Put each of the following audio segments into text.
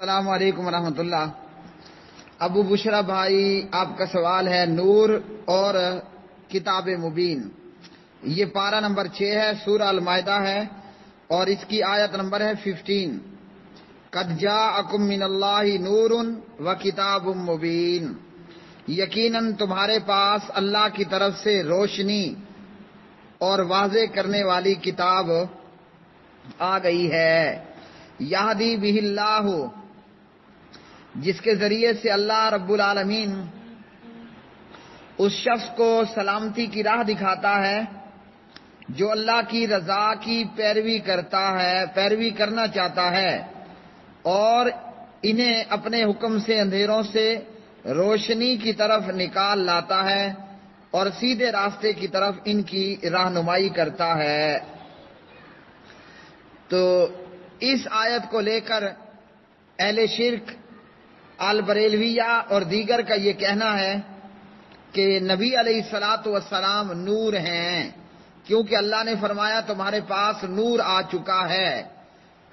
السلام علیکم ورحمۃ اللہ۔ ابو بشرا بھائی، آپ کا سوال ہے نور اور کتاب مبین۔ یہ پارہ نمبر 6 ہے، سورہ المائدہ ہے اور اس کی آیت نمبر ہے 15۔ قد جاءکم من اللہ نور و کتاب مبین، یقیناً تمہارے پاس اللہ کی طرف سے روشنی اور واضح کرنے والی کتاب آ گئی ہے۔ یہدی بہ اللہ، جس کے ذریعے سے اللہ رب العالمین اس شخص کو سلامتی کی راہ دکھاتا ہے جو اللہ کی رضا کی پیروی کرنا چاہتا ہے، اور انہیں اپنے حکم سے اندھیروں سے روشنی کی طرف نکال لاتا ہے اور سیدھے راستے کی طرف ان کی رہنمائی کرتا ہے۔ تو اس آیت کو لے کر اہل شرک البریلویہ اور دیگر کا یہ کہنا ہے کہ نبی علیہ الصلاۃ والسلام نور ہیں، کیونکہ اللہ نے فرمایا تمہارے پاس نور آ چکا ہے۔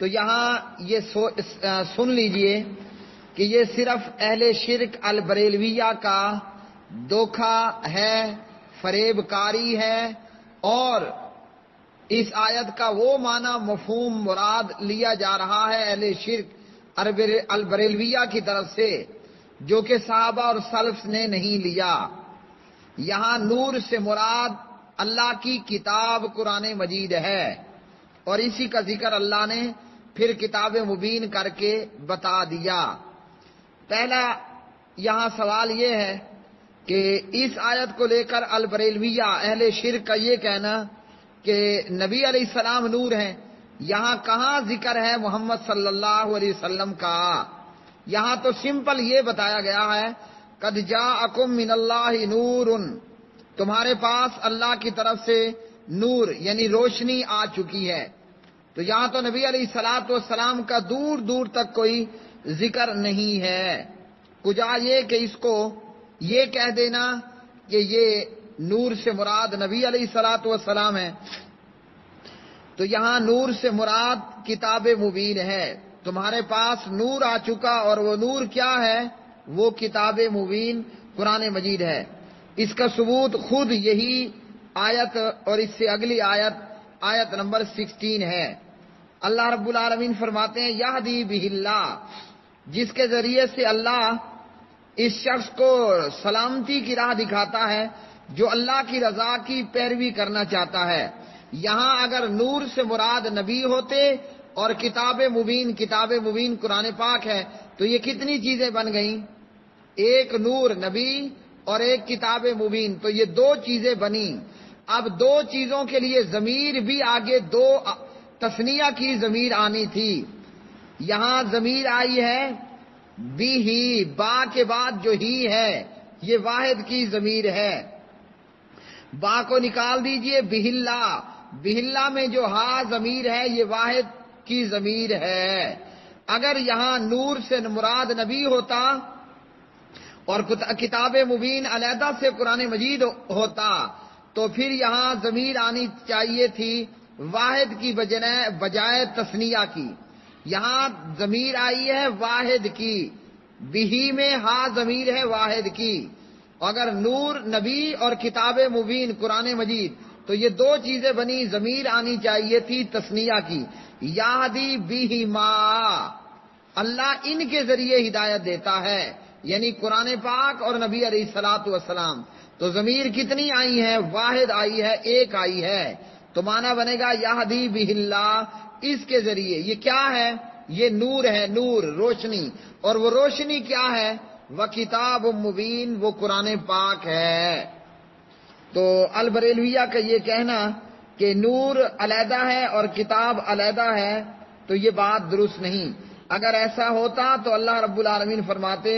تو یہاں یہ سن لیجئے کہ یہ صرف اہل شرک البریلویہ کا دھوکہ ہے، فریب کاری ہے، اور اس آیت کا وہ معنی مفہوم مراد لیا جا رہا ہے اہل شرک البریلویہ کی طرف سے، جو کہ صحابہ اور سلف نے نہیں لیا۔ یہاں نور سے مراد اللہ کی کتاب قرآن مجید ہے، اور اسی کا ذکر اللہ نے پھر کتاب مبین کر کے بتا دیا۔ پہلا یہاں سوال یہ ہے کہ اس آیت کو لے کر البریلویہ اہل شرک کا یہ کہنا کہ نبی علیہ السلام نور ہیں، یہاں کہاں ذکر ہے محمد صلی اللہ علیہ وسلم کا؟ یہاں تو سمپل یہ بتایا گیا ہے قد جاءکم من اللہ نور، تمہارے پاس اللہ کی طرف سے نور یعنی روشنی آ چکی ہے۔ تو یہاں تو نبی علیہ الصلاۃ والسلام کا دور دور تک کوئی ذکر نہیں ہے۔ کجا یہ کہ اس کو یہ کہہ دینا کہ یہ نور سے مراد نبی علیہ الصلاۃ والسلام ہے۔ تو یہاں نور سے مراد کتاب مبین ہے، تمہارے پاس نور آ چکا، اور وہ نور کیا ہے؟ وہ کتاب مبین قرآن مجید ہے۔ اس کا ثبوت خود یہی آیت اور اس سے اگلی آیت نمبر 16 ہے۔ اللہ رب العالمین فرماتے ہیں یہدی بہ اللہ، جس کے ذریعے سے اللہ اس شخص کو سلامتی کی راہ دکھاتا ہے جو اللہ کی رضا کی پیروی کرنا چاہتا ہے۔ یہاں اگر نور سے مراد نبی ہوتے اور کتاب مبین قرآن پاک ہے تو یہ کتنی چیزیں بن گئیں؟ ایک نور نبی اور ایک کتاب مبین، تو یہ 2 چیزیں بنی۔ اب 2 چیزوں کے لیے ضمیر بھی آگے 2 تثنیہ کی ضمیر آنی تھی، یہاں ضمیر آئی ہے بھی ہی، با کے بعد جو ہی ہے یہ واحد کی ضمیر ہے۔ با کو نکال دیجئے، بہلا میں جو ہا ضمیر ہے یہ واحد کی ضمیر ہے۔ اگر یہاں نور سے مراد نبی ہوتا اور کتاب مبین علیحدہ سے قرآن مجید ہوتا تو پھر یہاں ضمیر آنی چاہیے تھی واحد کی بجائے تثنیہ کی۔ یہاں ضمیر آئی ہے واحد کی، بہی میں ہا ضمیر ہے واحد کی۔ اگر نور نبی اور کتاب مبین قرآن مجید تو یہ 2 چیزیں بنی، ضمیر آنی چاہیے تھی تثنیہ کی۔ یہدی بہما، اللہ ان کے ذریعے ہدایت دیتا ہے، یعنی قرآن پاک اور نبی علیہ الصلاۃ والسلام۔ تو ضمیر کتنی آئی ہے؟ واحد آئی ہے، ایک آئی ہے، تو معنی بنے گا یہدی بہ اللہ، اس کے ذریعے۔ یہ کیا ہے؟ یہ نور ہے، نور روشنی، اور وہ روشنی کیا ہے؟ وہ کتاب مبین، وہ قرآن پاک ہے۔ تو البریلویہ کا یہ کہنا کہ نور علیحدہ ہے اور کتاب علیحدہ ہے تو یہ بات درست نہیں۔ اگر ایسا ہوتا تو اللہ رب العالمین فرماتے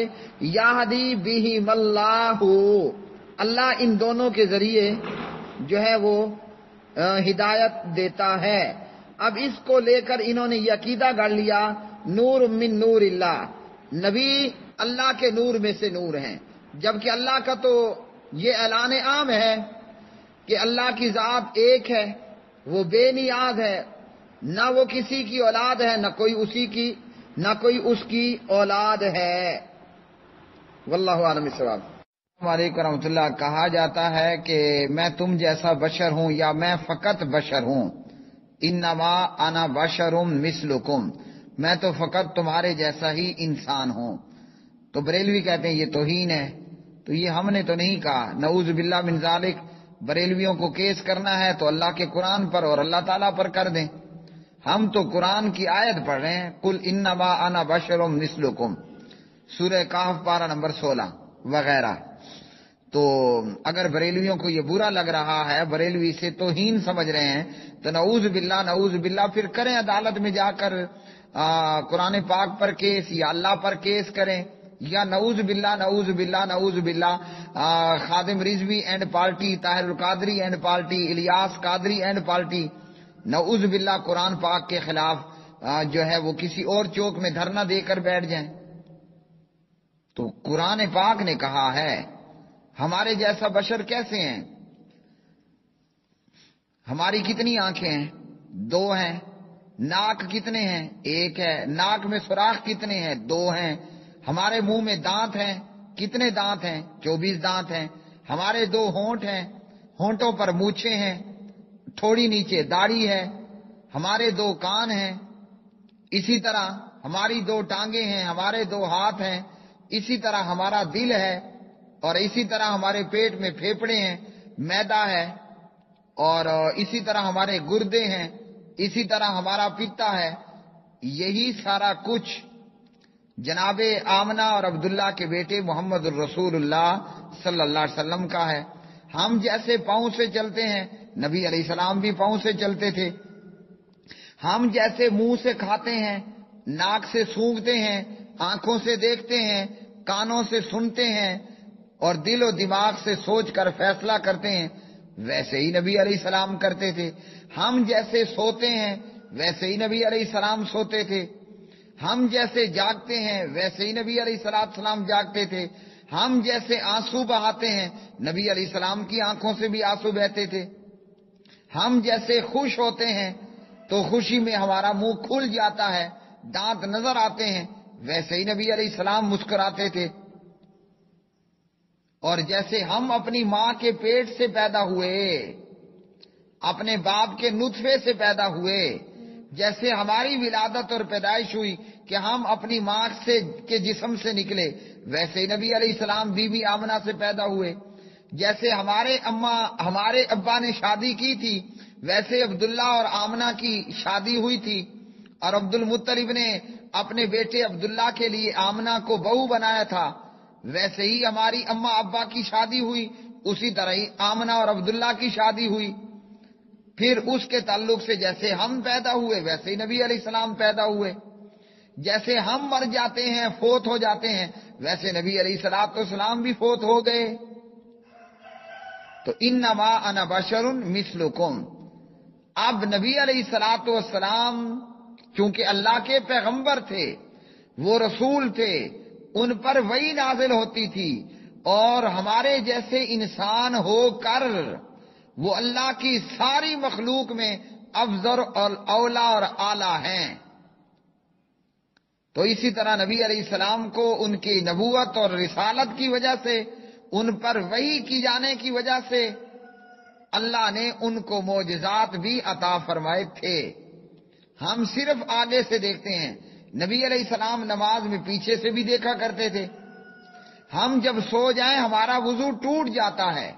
یہدی بہم اللہ، اللہ ان دونوں کے ذریعے جو ہے وہ ہدایت دیتا ہے۔ اب اس کو لے کر انہوں نے یہ عقیدہ گڑھ لیا نور من نور اللہ، نبی اللہ کے نور میں سے نور ہیں، جبکہ اللہ کا تو یہ اعلان عام ہے کہ اللہ کی ذات ایک ہے، وہ بے نیاز ہے، نہ وہ کسی کی اولاد ہے، نہ کوئی اسی کی نہ کوئی اس کی اولاد ہے۔ واللہ عالم الصواب۔ السلام علیکم ورحمۃ اللہ۔ کہا جاتا ہے کہ میں تم جیسا بشر ہوں یا میں فقط بشر ہوں، انما انا بشر مثلکم، میں تو فقط تمہارے جیسا ہی انسان ہوں۔ تو بریلوی کہتے ہیں یہ توہین ہے، تو یہ ہم نے تو نہیں کہا، نعوذ باللہ من ذالک۔ بریلویوں کو کیس کرنا ہے تو اللہ کے قرآن پر اور اللہ تعالیٰ پر کر دیں، ہم تو قرآن کی آیت پڑھ رہے ہیں، قل انما انا بشر مثلکم، سورہ کہف پارہ نمبر 16 وغیرہ۔ تو اگر بریلویوں کو یہ برا لگ رہا ہے، بریلوی سے توہین سمجھ رہے ہیں، تو نعوذ باللہ پھر کریں عدالت میں جا کر قرآن پاک پر کیس یا اللہ پر کیس کریں، یا نعوذ باللہ Khadim Rizvi and party, Tahir ul-Qadri and party, Ilyas Qadri and party, نعوذ باللہ قرآن پاک کے خلاف جو ہے وہ کسی اور چوک میں دھرنا دے کر بیٹھ جائیں۔ تو قرآن پاک نے کہا ہے ہمارے جیسا بشر کیسے ہیں؟ ہماری کتنی آنکھیں ہیں؟ 2 ہیں۔ ناک کتنے ہیں؟ 1 ہے۔ ناک میں سوراخ کتنے ہیں؟ 2 ہیں۔ ہمارے منہ میں دانت ہیں، کتنے دانت ہیں؟ 24 دانت ہیں۔ ہمارے 2 ہونٹ ہیں، ہونٹوں پر مونچھیں ہیں، تھوڑی نیچے داڑھی ہے۔ ہمارے 2 کان ہیں، اسی طرح ہماری 2 ٹانگیں ہیں، ہمارے 2 ہاتھ ہیں، اسی طرح ہمارا دل ہے، اور اسی طرح ہمارے پیٹ میں پھیپھڑے ہیں، معدہ ہے، اور اسی طرح ہمارے گردے ہیں، اسی طرح ہمارا پتا ہے۔ یہی سارا کچھ جناب آمنہ اور عبداللہ کے بیٹے محمد الرسول اللہ صلی اللہ علیہ وسلم کا ہے۔ ہم جیسے پاؤں سے چلتے ہیں، نبی علیہ السلام بھی پاؤں سے چلتے تھے۔ ہم جیسے منہ سے کھاتے ہیں، ناک سے سونگھتے ہیں، آنکھوں سے دیکھتے ہیں، کانوں سے سنتے ہیں، اور دل و دماغ سے سوچ کر فیصلہ کرتے ہیں، ویسے ہی نبی علیہ السلام کرتے تھے۔ ہم جیسے سوتے ہیں ویسے ہی نبی علیہ السلام سوتے تھے۔ ہم جیسے جاگتے ہیں ویسے ہی نبی علیہ السلام جاگتے تھے۔ ہم جیسے آنسو بہاتے ہیں، نبی علیہ السلام کی آنکھوں سے بھی آنسو بہتے تھے۔ ہم جیسے خوش ہوتے ہیں تو خوشی میں ہمارا منہ کھل جاتا ہے، دانت نظر آتے ہیں، ویسے ہی نبی علیہ السلام مسکراتے تھے۔ اور جیسے ہم اپنی ماں کے پیٹ سے پیدا ہوئے، اپنے باپ کے نطفے سے پیدا ہوئے، جیسے ہماری ولادت اور پیدائش ہوئی کہ ہم اپنی ماں کے جسم سے نکلے، ویسے ہی نبی علیہ السلام بی بی آمنہ سے پیدا ہوئے۔ جیسے ہمارے ابا نے شادی کی تھی، ویسے عبداللہ اور آمنہ کی شادی ہوئی تھی، اور عبد المطلب نے اپنے بیٹے عبداللہ کے لیے آمنہ کو بہو بنایا تھا، ویسے ہی ہماری اماں ابا کی شادی ہوئی، اسی طرح ہی آمنہ اور عبداللہ کی شادی ہوئی۔ پھر اس کے تعلق سے جیسے ہم پیدا ہوئے ویسے ہی نبی علیہ السلام پیدا ہوئے۔ جیسے ہم مر جاتے ہیں، فوت ہو جاتے ہیں، ویسے نبی علیہ السلام بھی فوت ہو گئے۔ تو انما انا بشر مثلکم، اب نبی علیہ السلام چونکہ اللہ کے پیغمبر تھے، وہ رسول تھے، ان پر وحی نازل ہوتی تھی، اور ہمارے جیسے انسان ہو کر وہ اللہ کی ساری مخلوق میں افضل اور اولا اور اعلیٰ ہیں۔ تو اسی طرح نبی علیہ السلام کو ان کی نبوت اور رسالت کی وجہ سے، ان پر وحی کی جانے کی وجہ سے اللہ نے ان کو معجزات بھی عطا فرمائے تھے۔ ہم صرف آگے سے دیکھتے ہیں، نبی علیہ السلام نماز میں پیچھے سے بھی دیکھا کرتے تھے۔ ہم جب سو جائیں ہمارا وضو ٹوٹ جاتا ہے،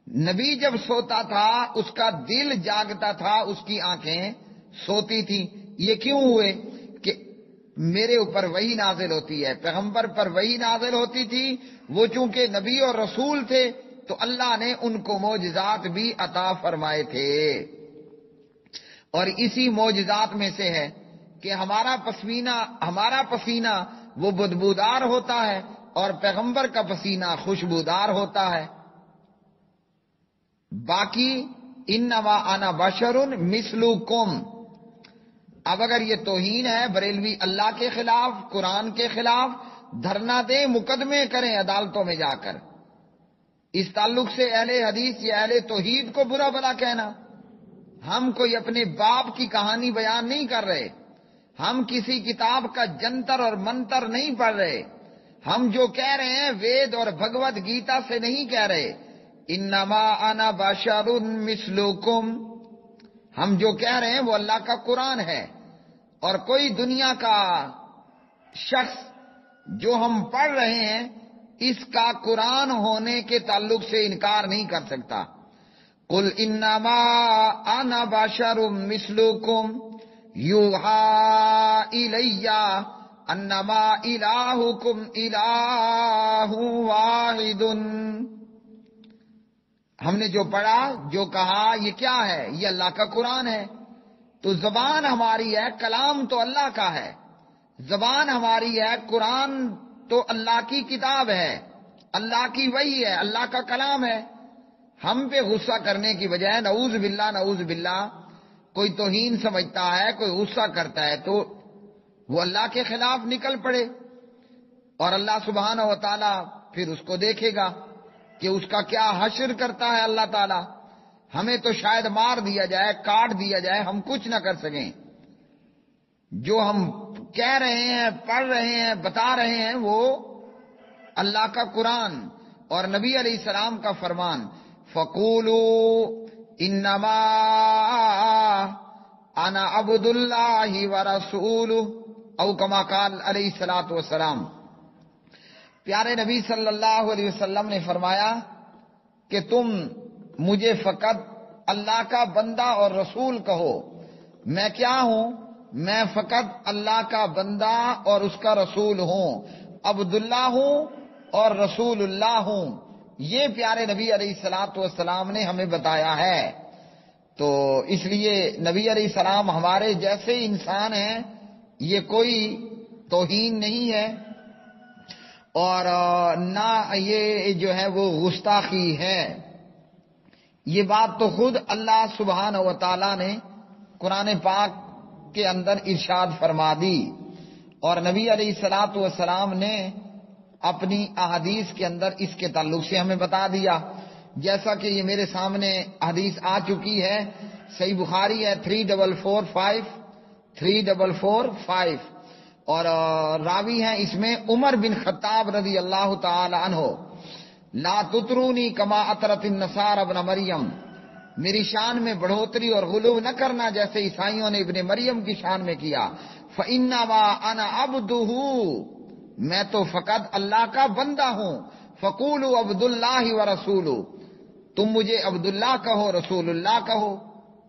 نبی جب سوتا تھا اس کا دل جاگتا تھا، اس کی آنکھیں سوتی تھیں۔ یہ کیوں ہوئے؟ کہ میرے اوپر وحی نازل ہوتی ہے، پیغمبر پر وحی نازل ہوتی تھی، وہ چونکہ نبی اور رسول تھے تو اللہ نے ان کو معجزات بھی عطا فرمائے تھے۔ اور اسی معجزات میں سے ہے کہ ہمارا پسینہ وہ بدبودار ہوتا ہے، اور پیغمبر کا پسینہ خوشبودار ہوتا ہے۔ باقی انما انا بشر مثلکم، اب اگر یہ توہین ہے، بریلوی اللہ کے خلاف، قرآن کے خلاف دھرنا دیں، مقدمے کریں عدالتوں میں جا کر۔ اس تعلق سے اہل حدیث یا اہل توحید کو برا بھلا کہنا، ہم کوئی اپنے باپ کی کہانی بیان نہیں کر رہے، ہم کسی کتاب کا جنتر اور منتر نہیں پڑھ رہے. ہم جو کہہ رہے ہیں وید اور بھگوت گیتا سے نہیں کہہ رہے. انما انا بشر مثلکم، ہم جو کہہ رہے ہیں وہ اللہ کا قرآن ہے. اور کوئی دنیا کا شخص جو ہم پڑھ رہے ہیں اس کا قرآن ہونے کے تعلق سے انکار نہیں کر سکتا. قل انما انا بشر مثلکم یوحی الی انما الہکم الہ واحد. ہم نے جو پڑھا، جو کہا، یہ کیا ہے؟ یہ اللہ کا قرآن ہے. تو زبان ہماری ہے، کلام تو اللہ کا ہے. زبان ہماری ہے، قرآن تو اللہ کی کتاب ہے، اللہ کی وحی ہے، اللہ کا کلام ہے. ہم پہ غصہ کرنے کی بجائے نعوذ باللہ نعوذ باللہ کوئی توہین سمجھتا ہے، کوئی غصہ کرتا ہے تو وہ اللہ کے خلاف نکل پڑے، اور اللہ سبحانہ و تعالی پھر اس کو دیکھے گا کہ اس کا کیا حشر کرتا ہے اللہ تعالی. ہمیں تو شاید مار دیا جائے، کاٹ دیا جائے، ہم کچھ نہ کر سکیں. جو ہم کہہ رہے ہیں، پڑھ رہے ہیں، بتا رہے ہیں وہ اللہ کا قرآن اور نبی علیہ السلام کا فرمان. فَقُولُوا إِنَّمَا أَنَا عَبْدُ اللَّهِ وَرَسُولُهُ او کما قال علیہ الصلوۃ والسلام. پیارے نبی صلی اللہ علیہ وسلم نے فرمایا کہ تم مجھے فقط اللہ کا بندہ اور رسول کہو. میں کیا ہوں؟ میں فقط اللہ کا بندہ اور اس کا رسول ہوں، عبداللہ ہوں اور رسول اللہ ہوں. یہ پیارے نبی علیہ الصلوۃ والسلام نے ہمیں بتایا ہے. تو اس لیے نبی علیہ السلام ہمارے جیسے انسان ہیں، یہ کوئی توہین نہیں ہے اور نہ یہ جو ہے وہ گستاخی ہے. یہ بات تو خود اللہ سبحانہ و تعالی نے قرآن پاک کے اندر ارشاد فرما دی، اور نبی علیہ الصلوۃ والسلام نے اپنی احادیث کے اندر اس کے تعلق سے ہمیں بتا دیا. جیسا کہ یہ میرے سامنے حدیث آ چکی ہے، صحیح بخاری ہے 3445 اور راوی ہیں اس میں عمر بن خطاب رضی اللہ تعالی عنہ. لا تطرونی کما اطرت النصارى ابن مریم، میری شان میں بڑھوتری اور غلو نہ کرنا جیسے عیسائیوں نے ابن مریم کی شان میں کیا. فإنما انا عبدہ، میں تو فقط اللہ کا بندہ ہوں. فقولوا عبد اللہ ورسولہ، تم مجھے عبداللہ کہو، رسول اللہ کہو.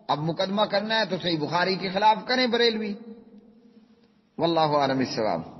اب مقدمہ کرنا ہے تو صحیح بخاری کے خلاف کریں بریلوی. واللہ اعلم الصواب.